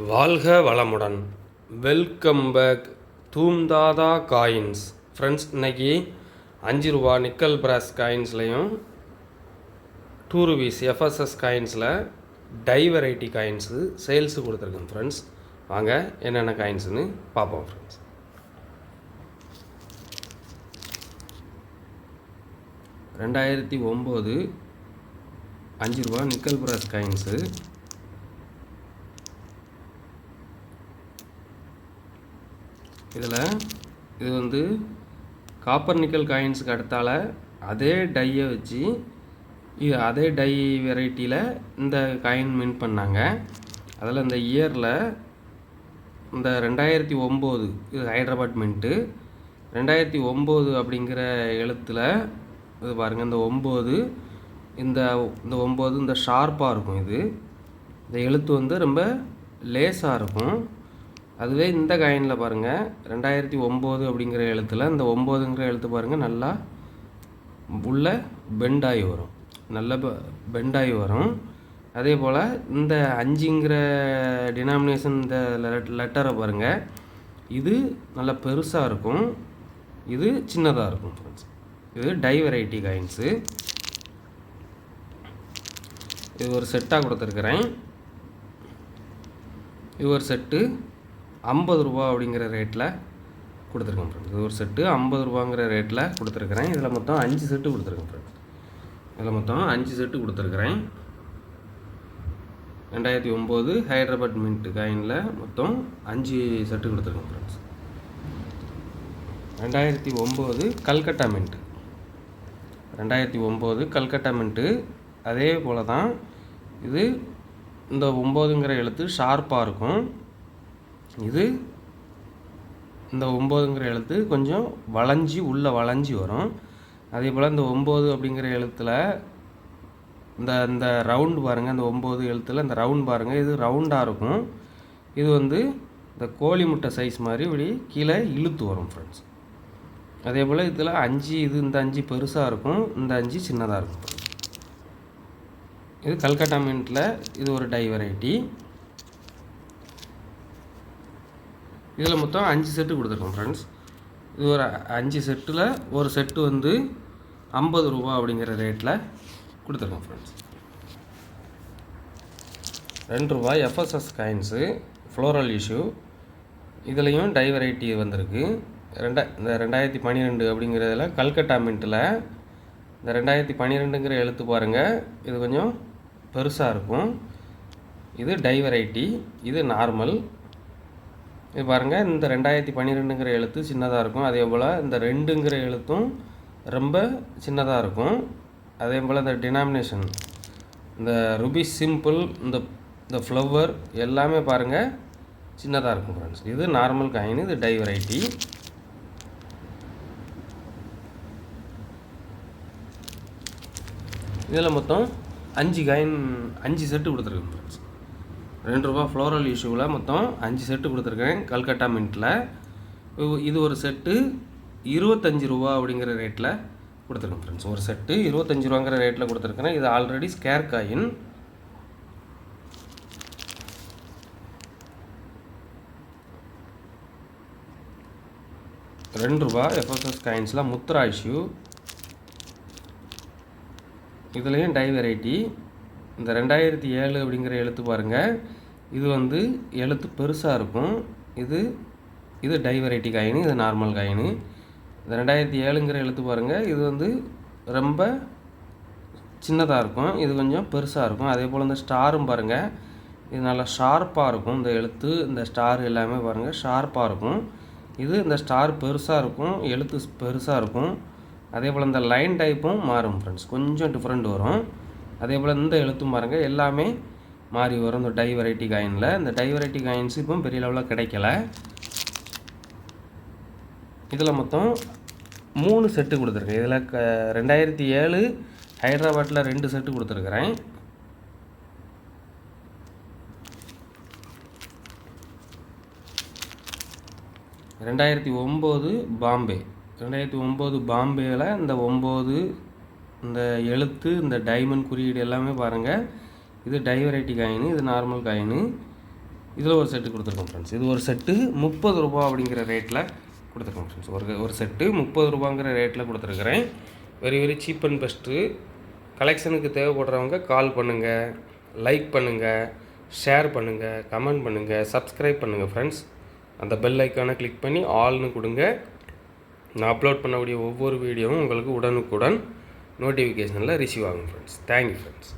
வாழ்க வளமுடன். Welcome back தூம்தாதா காயின்ஸ். ஃப்ரெண்ட்ஸ், இன்றைக்கி 5 ரூபா நிக்கல் பிராஸ் காயின்ஸ்லையும் 2 rupees எஃப்எஸ்எஸ் காயின்ஸில் டை வெரைட்டி காயின்ஸு சேல்ஸு கொடுத்துருக்கேன். ஃப்ரெண்ட்ஸ், வாங்க என்னென்ன காயின்ஸுன்னு பார்ப்போம். ஃப்ரெண்ட்ஸ், 2009 5 ரூபா நிக்கல் பிராஸ் காயின்ஸு. இது வந்து காப்பர் நிக்கல் காயின்ஸுக்கு அடுத்தால அதே டையை வச்சு அதே டை வெரைட்டியில் இந்த காயின் மின்ட் பண்ணாங்க. அதில் இந்த இயரில் இந்த 2009 இது ஹைதராபாத் மின்ட்டு. 2009 அப்படிங்கிற எழுத்தில் இது பாருங்கள், இந்த 9 இந்த 9 இந்த ஷார்ப்பாக இருக்கும். இந்த எழுத்து வந்து ரொம்ப லேஸாக இருக்கும். அதுவே இந்த காயினில் பாருங்கள், 2009 அப்படிங்கிற எழுத்தில் இந்த 9ங்கிற எழுத்து பாருங்கள், நல்லா உள்ள பெண்டாகி வரும், நல்ல பெண்டாகி வரும். அதே போல் இந்த 5ங்கிற டினாமினேஷன் இந்த லெட்டரை பாருங்கள், இது நல்லா பெருசாக இருக்கும், இது சின்னதாக இருக்கும். ஃப்ரெண்ட்ஸ், இது டை வெரைட்டி காயின்ஸு. இது ஒரு செட்டாக கொடுத்துருக்குறேன். இது ஒரு செட்டு 50 ரூபா அப்படிங்கிற ரேட்டில் கொடுத்துருக்கேன். ஃப்ரெண்ட்ஸ், இது ஒரு செட்டு 50 ரூபாங்கிற ரேட்டில் கொடுத்துருக்குறேன். இதில் மொத்தம் 5 செட்டு கொடுத்துருக்கேன். ஃப்ரெண்ட்ஸ், இதில் மொத்தம் 5 செட்டு கொடுத்துருக்குறேன். 2009 ஹைதராபாத் மின்ட் காயினில் மொத்தம் 5 செட்டு கொடுத்துருக்கேன். Friends, 2009 Calcutta mint. 2009 Calcutta mint அதே போல் தான். இது இந்த 9ங்கிற எழுத்து ஷார்ப்பாக இருக்கும். இது இந்த 9ங்கிற எழுத்து கொஞ்சம் வளைஞ்சி உள்ளே வளைஞ்சி வரும். அதே போல் இந்த 9 அப்படிங்கிற எழுத்தில் இந்த ரவுண்டு பாருங்கள், இந்த 9 எழுத்தில் இந்த ரவுண்ட் பாருங்கள், இது ரவுண்டாக இருக்கும். இது வந்து இந்த கோழி முட்டை சைஸ் மாதிரி இப்படி கீழே இழுத்து வரும். ஃப்ரெண்ட்ஸ், அதே போல் இதில் 5 இந்த 5 பெருசாக இருக்கும், இந்த 5 சின்னதாக இருக்கும். இது கல்கட்டா மின்ட்டில் இது ஒரு டை வெரைட்டி. இதில் மொத்தம் 5 செட்டு கொடுத்துருக்கோம். ஃப்ரெண்ட்ஸ், இது ஒரு 5 செட்டில் ஒரு செட்டு வந்து 50 ரூபா அப்படிங்கிற ரேட்டில் கொடுத்துருக்கோம். ஃப்ரெண்ட்ஸ், 2 ரூபா எஃப்எஸ்எஸ் காயின்ஸு ஃப்ளோரல் இஷ்யூ. இதுலேயும் டை வெரைட்டி வந்திருக்கு. இந்த 2012 அப்படிங்கிறதுல கல்கட்டா மின்ட்டில் இந்த 2012ங்கிற எழுத்து பாருங்கள், இது கொஞ்சம் பெருசாக இருக்கும். இது டை வெரைட்டி, இது நார்மல். இது பாருங்கள், இந்த 2012ங்கிற எழுத்து சின்னதாக இருக்கும். அதே போல் இந்த 2ங்கிற எழுத்தும் ரொம்ப சின்னதாக இருக்கும். அதே போல் இந்த டினாமினேஷன், இந்த ருபீஸ் சிம்பிள், இந்த ஃப்ளவர் எல்லாமே பாருங்கள் சின்னதாக இருக்கும். ஃப்ரெண்ட்ஸ், இது நார்மல் காயின், இது டை வெரைட்டி. இதில் மொத்தம் 5 காயின் 5 செட்டு கொடுத்துருக்கேன். ஃப்ரெண்ட்ஸ், 2 ரூபா ஃப்ளோரல் இஷ்யூவில் மொத்தம் 5 செட்டு கொடுத்துருக்கேன் கல்கட்டா மின்ட்டில். இது ஒரு செட்டு 25 ரூபா அப்படிங்கிற ரேட்டில் கொடுத்துருக்கேன். ஃப்ரெண்ட்ஸ், ஒரு செட்டு 25 ரூபாங்கிற ரேட்டில் கொடுத்துருக்கேன். இது ஆல்ரெடி ஸ்கேர் காயின். ₹2 எஃப்எஸ்எஸ் காயின்ஸில் முத்ரா இஷ்யூ. இதுலேயும் டை வெரைட்டி. இந்த 2007 அப்படிங்கிற எழுத்து பாருங்கள், இது வந்து எழுத்து பெருசாக இருக்கும். இது டை வெரைட்டி காயின், இது நார்மல் காயின். இந்த 2007ங்கிற எழுத்து பாருங்கள், இது வந்து ரொம்ப சின்னதாக இருக்கும், இது கொஞ்சம் பெருசாக இருக்கும். அதே போல் இந்த ஸ்டாரும் பாருங்கள், இது நல்லா ஷார்ப்பாக இருக்கும். இந்த எழுத்து, இந்த ஸ்டார் எல்லாமே பாருங்கள் ஷார்ப்பாக இருக்கும். இந்த ஸ்டார் பெருசாக இருக்கும், எழுத்து பெருசாக இருக்கும். அதே போல் இந்த லைன் டைப்பும் மாறும். ஃப்ரெண்ட்ஸ், கொஞ்சம் டிஃப்ரெண்ட் வரும். அதே போல் இந்த எழுத்தும் பாருங்கள் எல்லாமே மாறி வரும் இந்த டை வெரைட்டி காயினில். இந்த டை வெரைட்டி காயின்ஸ் இப்போ பெரிய லெவலில் கிடைக்கல. இதில் மொத்தம் 3 செட்டு கொடுத்துருக்கேன். இதில் 2007 ஹைதராபாத்தில் 2 செட்டு கொடுத்துருக்குறேன். 2009 பாம்பே. 2009 பாம்பேயில் இந்த 9 இந்த எழுத்து, இந்த டைமண்ட் குறியீடு எல்லாமே பாருங்கள். இது டை வெரைட்டி காயின், இது நார்மல் காயின். இதில் ஒரு செட்டு கொடுத்துருக்கோம் ஃப்ரெண்ட்ஸ். இது ஒரு செட்டு 30 ரூபா அப்படிங்கிற ரேட்டில் கொடுத்துருக்கோம் ஃப்ரெண்ட்ஸ். ஒரு செட்டு 30 ரூபாங்கிற ரேட்டில் கொடுத்துருக்குறேன். Very very cheap and best. கலெக்ஷனுக்கு தேவைப்படுறவங்க கால் பண்ணுங்கள், லைக் பண்ணுங்கள், ஷேர் பண்ணுங்கள், கமெண்ட் பண்ணுங்கள், சப்ஸ்கிரைப் பண்ணுங்கள் ஃப்ரெண்ட்ஸ். அந்த பெல் ஐக்கானை கிளிக் பண்ணி ஆல்னு கொடுங்க. நான் அப்லோட் பண்ணக்கூடிய ஒவ்வொரு வீடியோவும் உங்களுக்கு உடனுக்குடன் நோட்டிஃபிகேஷனில் ரிசீவ் ஆகும் ஃப்ரெண்ட்ஸ். Thank you friends.